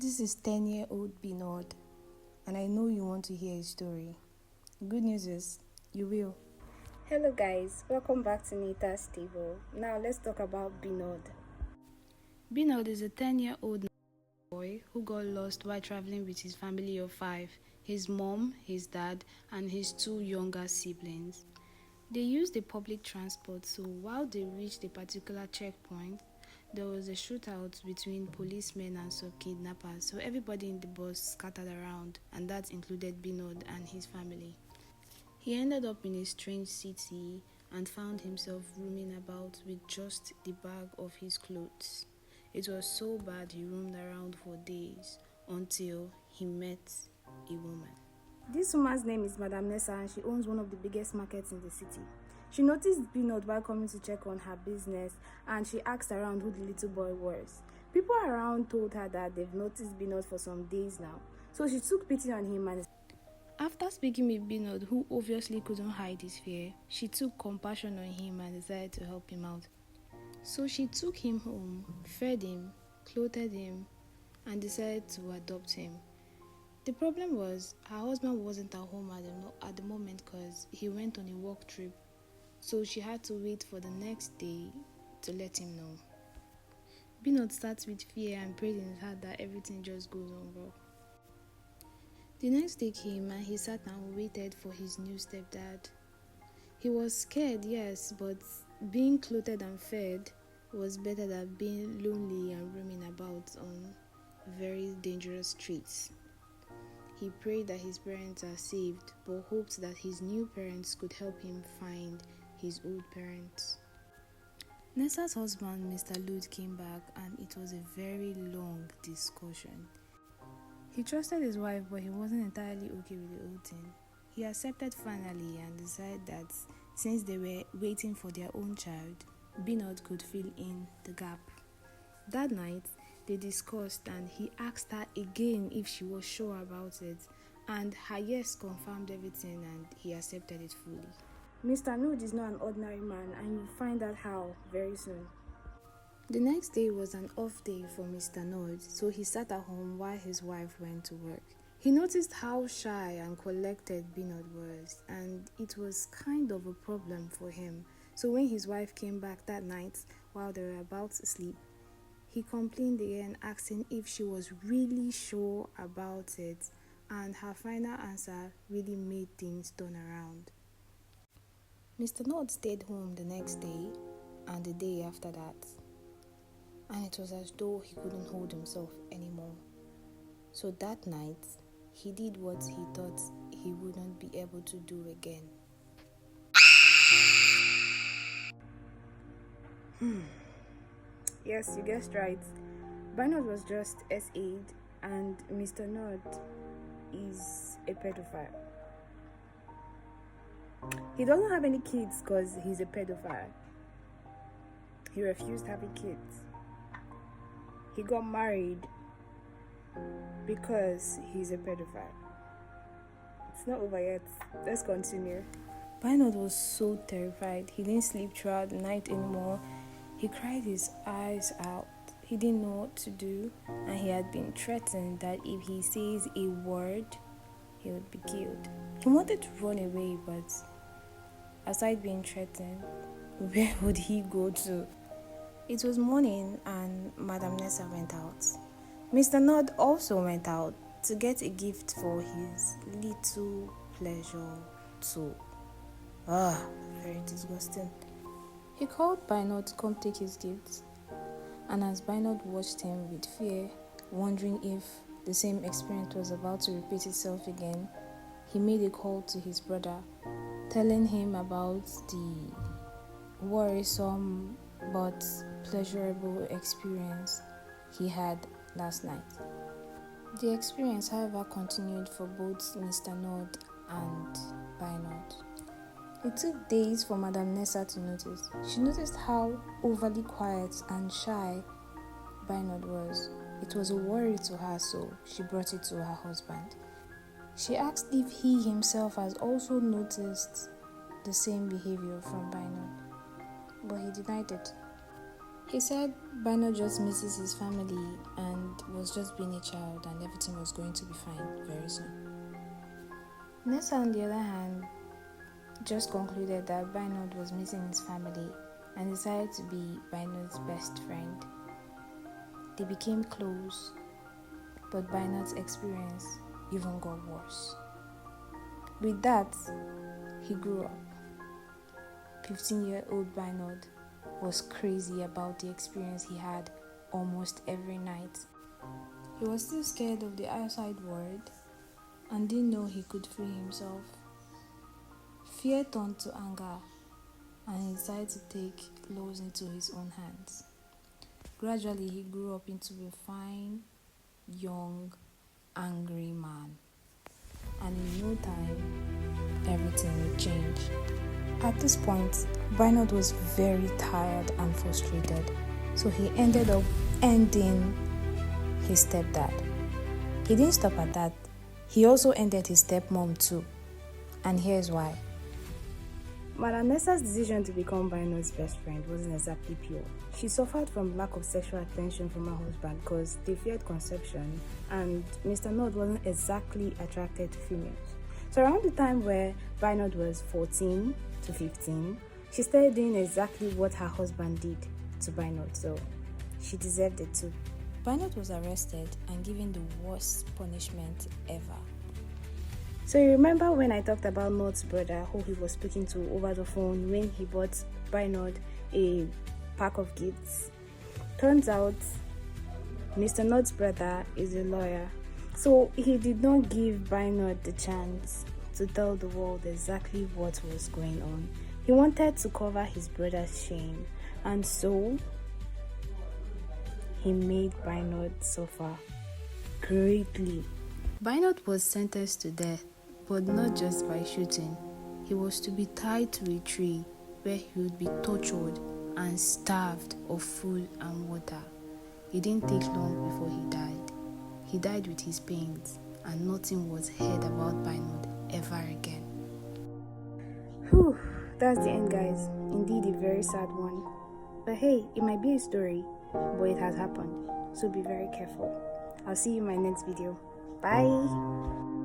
This is 10-year-old Binod, and I know you want to hear his story. Good news is, you will. Hello guys, welcome back to Nita's Table. Now let's talk about Binod. Binod is a 10-year-old boy who got lost while traveling with his family of 5, his mom, his dad, and his 2 younger siblings. They used the public transport, so while they reached a particular checkpoint, there was a shootout between policemen and some kidnappers, so everybody in the bus scattered around, and that included Binod and his family. He ended up in a strange city and found himself roaming about with just the bag of his clothes. It was so bad he roamed around for days until he met a woman. This woman's name is Madam Nessa and she owns one of the biggest markets in the city. She noticed Binod while coming to check on her business and she asked around who the little boy was. People around told her that they've noticed Binod for some days now, so she took pity on him and after speaking with Binod, who obviously couldn't hide his fear, she took compassion on him and decided to help him out. So she took him home, fed him, clothed him, and decided to adopt him. The problem was her husband wasn't at home at the moment because he went on a work trip, so she had to wait for the next day to let him know. Binod starts with fear and prayed in his heart that everything just goes on well. The next day came and he sat and waited for his new stepdad. He was scared, yes, but being clothed and fed was better than being lonely and roaming about on very dangerous streets. He prayed that his parents are saved, but hoped that his new parents could help him find his old parents. Nessa's husband, Mr. Lud, came back and it was a very long discussion. He trusted his wife, but he wasn't entirely okay with the whole thing. He accepted finally and decided that since they were waiting for their own child, Binod could fill in the gap. That night, they discussed and he asked her again if she was sure about it, and her yes confirmed everything and he accepted it fully. Mr. Nude is not an ordinary man and you'll find out how very soon. The next day was an off day for Mr. Nod, so he sat at home while his wife went to work. He noticed how shy and collected Binod was, and it was kind of a problem for him. So when his wife came back that night while they were about to sleep, he complained again, asking if she was really sure about it, and her final answer really made things turn around. Mr. Nod stayed home the next day and the day after that, and it was as though he couldn't hold himself anymore. So that night, he did what he thought he wouldn't be able to do again. Yes, you guessed right. Binod was just S8 and Mr. Nod is a pedophile. He doesn't have any kids because he's a pedophile. He refused having kids. He got married because he's a pedophile. It's not over yet. Let's continue. Binod was so terrified. He didn't sleep throughout the night anymore. He cried his eyes out. He didn't know what to do, and he had been threatened that if he says a word, he would be killed. He wanted to run away, but aside being threatened, where would he go to? It was morning and Madam Nessa went out. Mr. Nod also went out to get a gift for his little pleasure too. Very disgusting. He called Binod to come take his gifts, and as Binod watched him with fear, wondering if the same experience was about to repeat itself again, he made a call to his brother, telling him about the worrisome but pleasurable experience he had last night. The experience, however, continued for both Mr. Nod and Binod. It took days for Madam Nessa to notice. She noticed how overly quiet and shy Binod was. It was a worry to her, so she brought it to her husband. She asked if he himself has also noticed the same behavior from Binod, but he denied it. He said Binod just misses his family and was just being a child and everything was going to be fine very soon. Nessa, on the other hand, just concluded that Binod was missing his family and decided to be Binod's best friend. They became close, but Binod's experience even got worse. With that, he grew up. 15-year-old Binod was crazy about the experience he had almost every night. He was still scared of the outside world and didn't know he could free himself. Fear turned to anger and he decided to take laws into his own hands. Gradually, he grew up into a fine, young, angry man. And in no time, everything would change. At this point, Binod was very tired and frustrated, so he ended up ending his stepdad. He didn't stop at that. He also ended his stepmom too. And here's why. Madam Nessa's decision to become Binod's best friend wasn't exactly pure. She suffered from lack of sexual attention from her husband because they feared conception, and Mr. Nod wasn't exactly attracted to females. So around the time where Binod was 14 to 15, she started doing exactly what her husband did to Binod, so she deserved it too. Binod was arrested and given the worst punishment ever. So you remember when I talked about Nod's brother who he was speaking to over the phone when he bought Binod a pack of gifts? Turns out Mr. Nod's brother is a lawyer. So he did not give Binod the chance to tell the world exactly what was going on. He wanted to cover his brother's shame, and so he made Binod suffer greatly. Binod was sentenced to death, but not just by shooting. He was to be tied to a tree where he would be tortured and starved of food and water. It didn't take long before he died. He died with his pains, and nothing was heard about Binod ever again. Whew, that's the end, guys. Indeed, a very sad one. But hey, it might be a story, but it has happened. So be very careful. I'll see you in my next video. Bye!